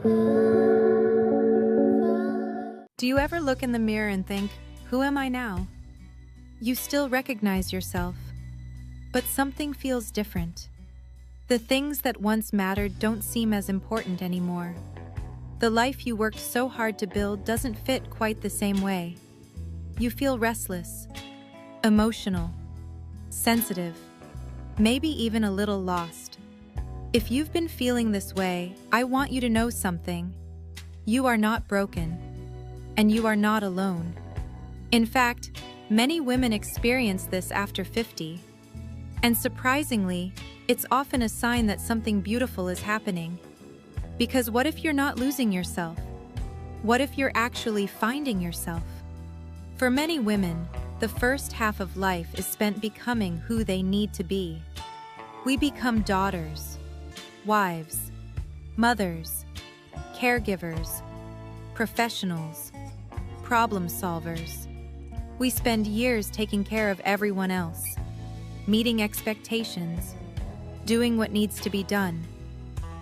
Do you ever look in the mirror and think, who am I now? You still recognize yourself, but something feels different. The things that once mattered don't seem as important anymore. The life you worked so hard to build doesn't fit quite the same way. You feel restless, emotional, sensitive, maybe even a little lost. If you've been feeling this way, I want you to know something. You are not broken, and you are not alone. In fact, many women experience this after 50. And surprisingly, it's often a sign that something beautiful is happening. Because what if you're not losing yourself? What if you're actually finding yourself? For many women, the first half of life is spent becoming who they need to be. We become daughters, wives, mothers, caregivers, professionals, problem solvers. We spend years taking care of everyone else, meeting expectations, doing what needs to be done.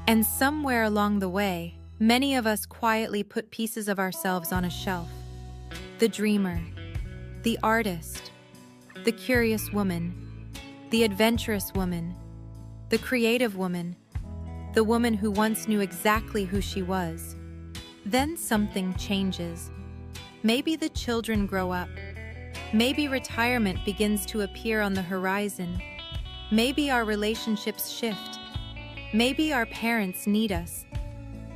And somewhere along the way, many of us quietly put pieces of ourselves on a shelf. The dreamer, the artist, the curious woman, the adventurous woman, the creative woman, the woman who once knew exactly who she was. Then something changes. Maybe the children grow up. Maybe retirement begins to appear on the horizon. Maybe our relationships shift. Maybe our parents need us.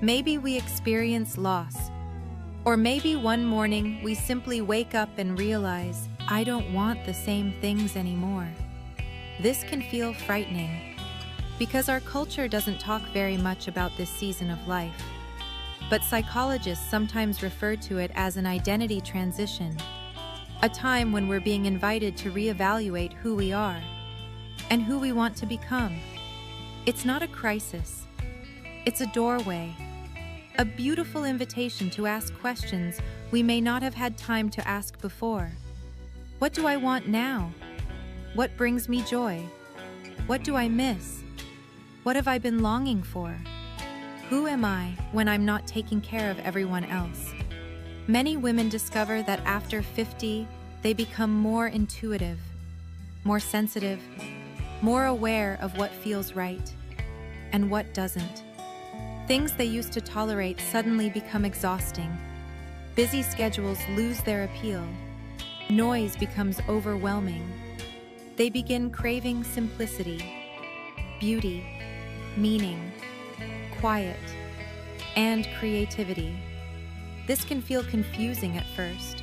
Maybe we experience loss. Or maybe one morning we simply wake up and realize, I don't want the same things anymore. This can feel frightening, because our culture doesn't talk very much about this season of life. But psychologists sometimes refer to it as an identity transition, a time when we're being invited to reevaluate who we are and who we want to become. It's not a crisis. It's a doorway, a beautiful invitation to ask questions we may not have had time to ask before. What do I want now? What brings me joy? What do I miss? What have I been longing for? Who am I when I'm not taking care of everyone else? Many women discover that after 50, they become more intuitive, more sensitive, more aware of what feels right and what doesn't. Things they used to tolerate suddenly become exhausting. Busy schedules lose their appeal. Noise becomes overwhelming. They begin craving simplicity, beauty, meaning, quiet, and creativity. This can feel confusing at first,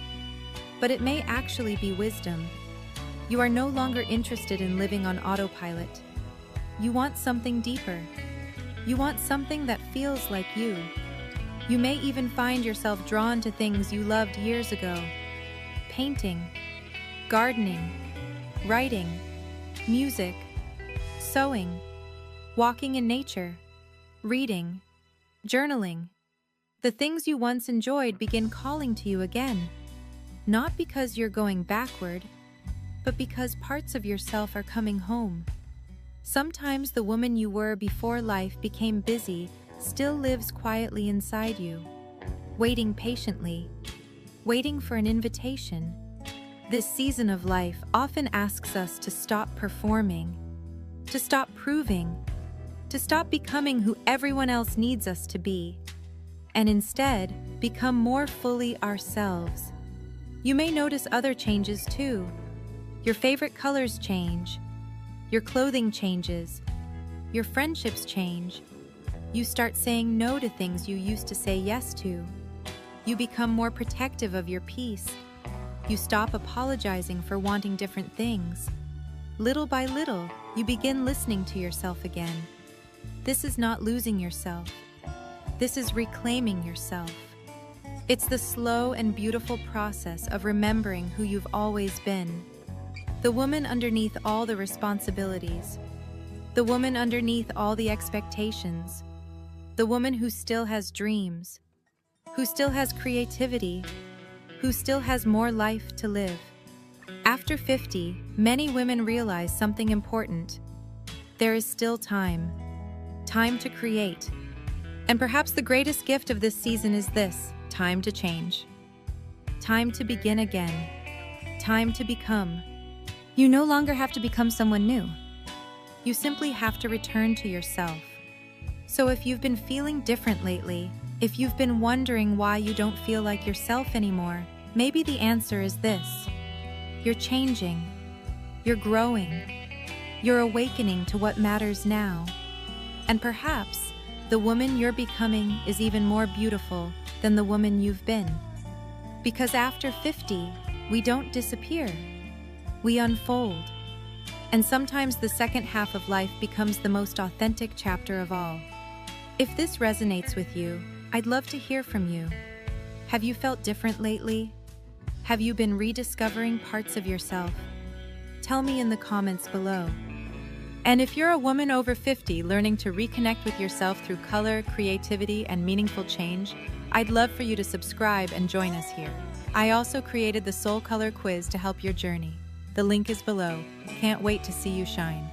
but it may actually be wisdom. You are no longer interested in living on autopilot. You want something deeper. You want something that feels like you. You may even find yourself drawn to things you loved years ago. Painting, gardening, writing, music, sewing, walking in nature, reading, journaling. The things you once enjoyed begin calling to you again. Not because you're going backward, but because parts of yourself are coming home. Sometimes the woman you were before life became busy still lives quietly inside you, waiting patiently, waiting for an invitation. This season of life often asks us to stop performing, to stop proving, to stop becoming who everyone else needs us to be, and instead become more fully ourselves. You may notice other changes too. Your favorite colors change. Your clothing changes. Your friendships change. You start saying no to things you used to say yes to. You become more protective of your peace. You stop apologizing for wanting different things. Little by little, you begin listening to yourself again. This is not losing yourself. This is reclaiming yourself. It's the slow and beautiful process of remembering who you've always been. The woman underneath all the responsibilities. The woman underneath all the expectations. The woman who still has dreams. Who still has creativity. Who still has more life to live. After 50, many women realize something important. There is still time. Time to create. And perhaps the greatest gift of this season is this: time to change. Time to begin again. Time to become. You no longer have to become someone new. You simply have to return to yourself. So if you've been feeling different lately, if you've been wondering why you don't feel like yourself anymore, maybe the answer is this: you're changing. You're growing. You're awakening to what matters now. And perhaps the woman you're becoming is even more beautiful than the woman you've been. Because after 50, we don't disappear. We unfold. And sometimes the second half of life becomes the most authentic chapter of all. If this resonates with you, I'd love to hear from you. Have you felt different lately? Have you been rediscovering parts of yourself? Tell me in the comments below. And if you're a woman over 50 learning to reconnect with yourself through color, creativity, and meaningful change, I'd love for you to subscribe and join us here. I also created the Soul Color Quiz to help your journey. The link is below. Can't wait to see you shine.